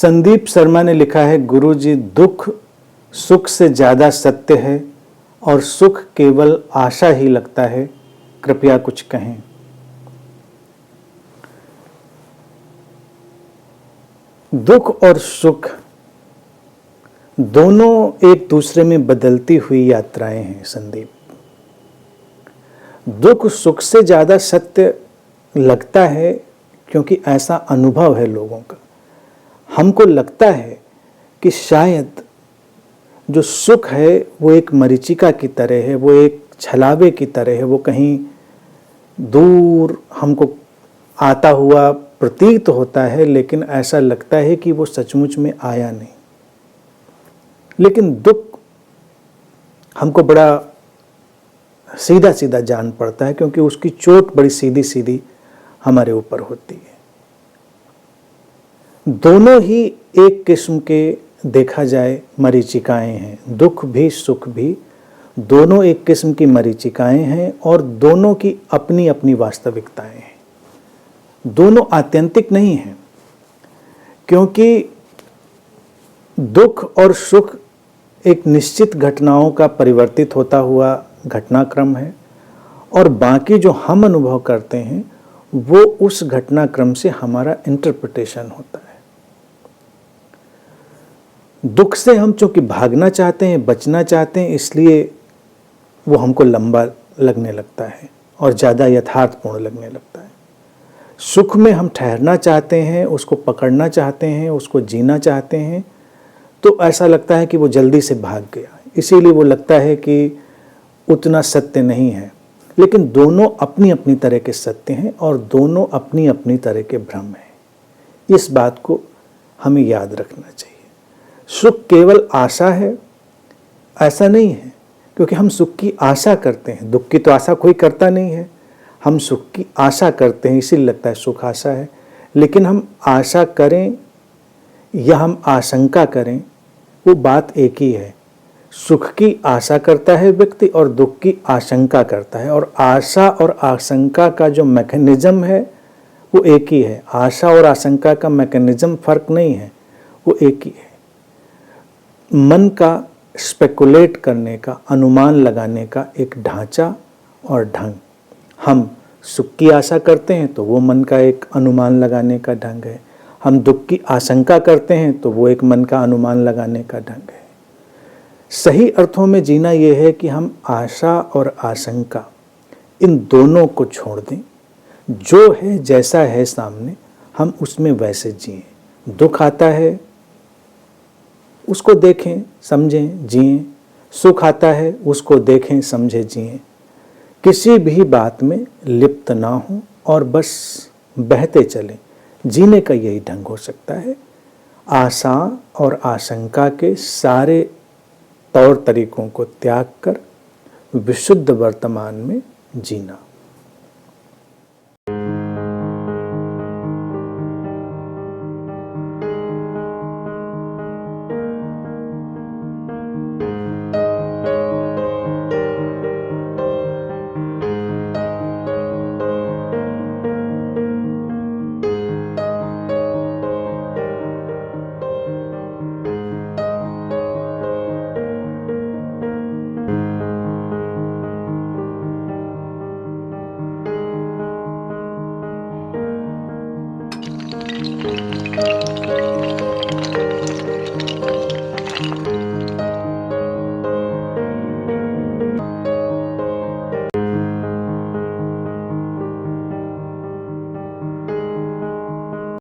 संदीप शर्मा ने लिखा है, गुरुजी दुख सुख से ज़्यादा सत्य है और सुख केवल आशा ही लगता है, कृपया कुछ कहें। दुख और सुख दोनों एक दूसरे में बदलती हुई यात्राएं हैं संदीप। दुख सुख से ज़्यादा सत्य लगता है क्योंकि ऐसा अनुभव है लोगों का। हमको लगता है कि शायद जो सुख है वो एक मरीचिका की तरह है, वो एक छलावे की तरह है, वो कहीं दूर हमको आता हुआ प्रतीत होता है, लेकिन ऐसा लगता है कि वो सचमुच में आया नहीं। लेकिन दुख हमको बड़ा सीधा सीधा जान पड़ता है क्योंकि उसकी चोट बड़ी सीधी सीधी हमारे ऊपर होती है। दोनों ही एक किस्म के देखा जाए मरीचिकाएं हैं, दुख भी सुख भी दोनों एक किस्म की मरीचिकाएं हैं और दोनों की अपनी अपनी वास्तविकताएं हैं। दोनों आत्यंतिक नहीं हैं क्योंकि दुख और सुख एक निश्चित घटनाओं का परिवर्तित होता हुआ घटनाक्रम है और बाकी जो हम अनुभव करते हैं वो उस घटनाक्रम से हमारा इंटरप्रिटेशन होता है। दुख से हम चूंकि भागना चाहते हैं, बचना चाहते हैं, इसलिए वो हमको लंबा लगने लगता है और ज़्यादा यथार्थपूर्ण लगने लगता है। सुख में हम ठहरना चाहते हैं, उसको पकड़ना चाहते हैं, उसको जीना चाहते हैं, तो ऐसा लगता है कि वो जल्दी से भाग गया, इसीलिए वो लगता है कि उतना सत्य नहीं है। लेकिन दोनों अपनी अपनी तरह के सत्य हैं और दोनों अपनी अपनी तरह के भ्रम हैं। इस बात को हमें याद रखना चाहिए। सुख केवल आशा है, ऐसा नहीं है, क्योंकि हम सुख की आशा करते हैं। दुख की तो आशा कोई करता नहीं है, हम सुख की आशा करते हैं, इसीलिए लगता है सुख आशा है। लेकिन हम आशा करें या हम आशंका करें, वो बात एक ही है। सुख की आशा करता है व्यक्ति और दुख की आशंका करता है, और आशा और आशंका का जो मैकेनिज्म है वो एक ही है। आशा और आशंका का मैकेनिज्म फर्क नहीं है, वो एक ही है। मन का स्पेकुलेट करने का, अनुमान लगाने का एक ढांचा और ढंग। हम सुख की आशा करते हैं तो वो मन का एक अनुमान लगाने का ढंग है, हम दुख की आशंका करते हैं तो वो एक मन का अनुमान लगाने का ढंग है। सही अर्थों में जीना ये है कि हम आशा और आशंका इन दोनों को छोड़ दें। जो है जैसा है सामने, हम उसमें वैसे जिएं। दुख आता है उसको देखें, समझें, जिएं। सुख आता है उसको देखें, समझें, जिएं। किसी भी बात में लिप्त ना हो और बस बहते चलें। जीने का यही ढंग हो सकता है। आशा और आशंका के सारे तौर तरीकों को त्याग कर विशुद्ध वर्तमान में जीना।